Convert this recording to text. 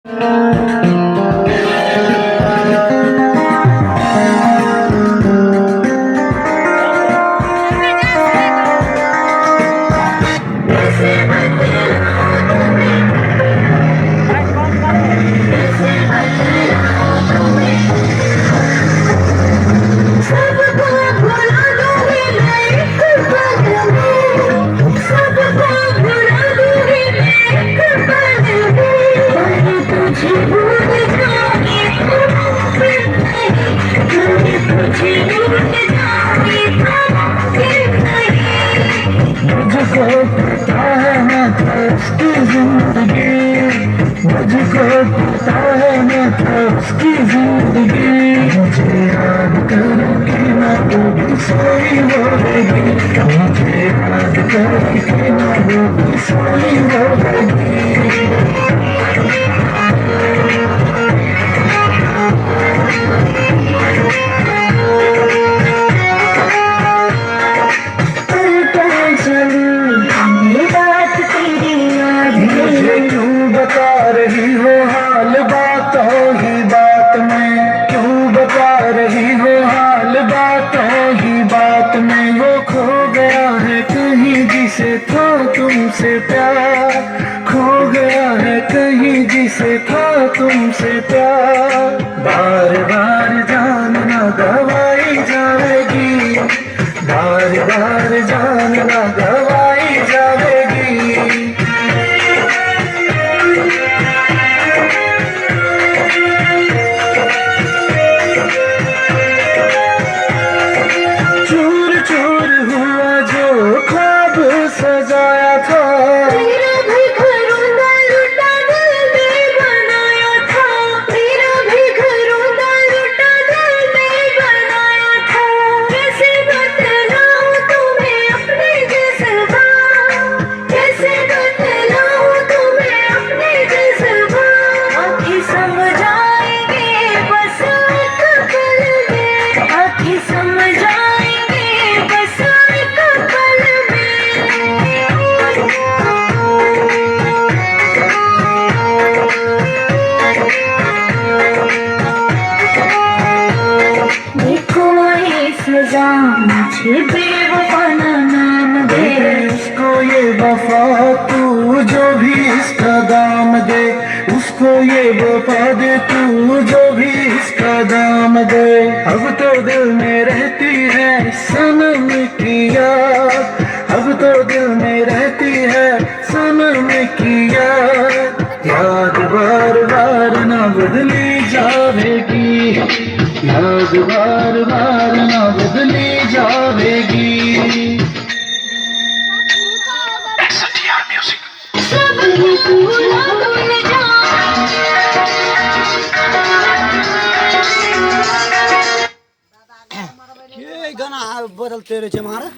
मुझको पता है मैं उसकी जिंदगी, मुझको पता है मैं उसकी जिंदगी। मुझे याद करके ना कभी सोई होगी, मुझे याद करके ना कभी सोई होगी। मुझे क्यों बता रही हो हाल बातों ही बात में, क्यों बता रही हो हाल बातों ही बात में। वो खो गया है कहीं जिसे था तुमसे प्यार, खो गया है कहीं जिसे था तुमसे प्यार। बार बार जान ना गवाई जाएगी, बार बार जान ना गवाई जाएगी। चूर चूर हुआ जो ख्वाब सजाया था, मेरा भी घरोंदा लुटा दिल में बनाया था, मेरा भी घरोंदा लुटा दिल में बनाया था। कैसे बतलाऊं तुम्हें अपने जज्बा, कैसे बतलाऊं तुम्हें अपने जज्बा। आँखें समझ आएंगे बस एक पल में, आँखें समझ आएंगे बस एक पल में। देखो ये सजा मुझे बेवफा ना नाम दे, उसको ये वफा तू जो भी इसका दाम दे, उसको ये वफा दे तू जो भी इसका दाम दे। अब तो दिल में रहती है सनम की याद, अब तो दिल में रहती है सनम की याद। याद बार बार ना बदली जाएगी, याद बार बार ना बदली जाएगी। सब भूला भूल जा। के गाना बदलते रहे छे हमारा।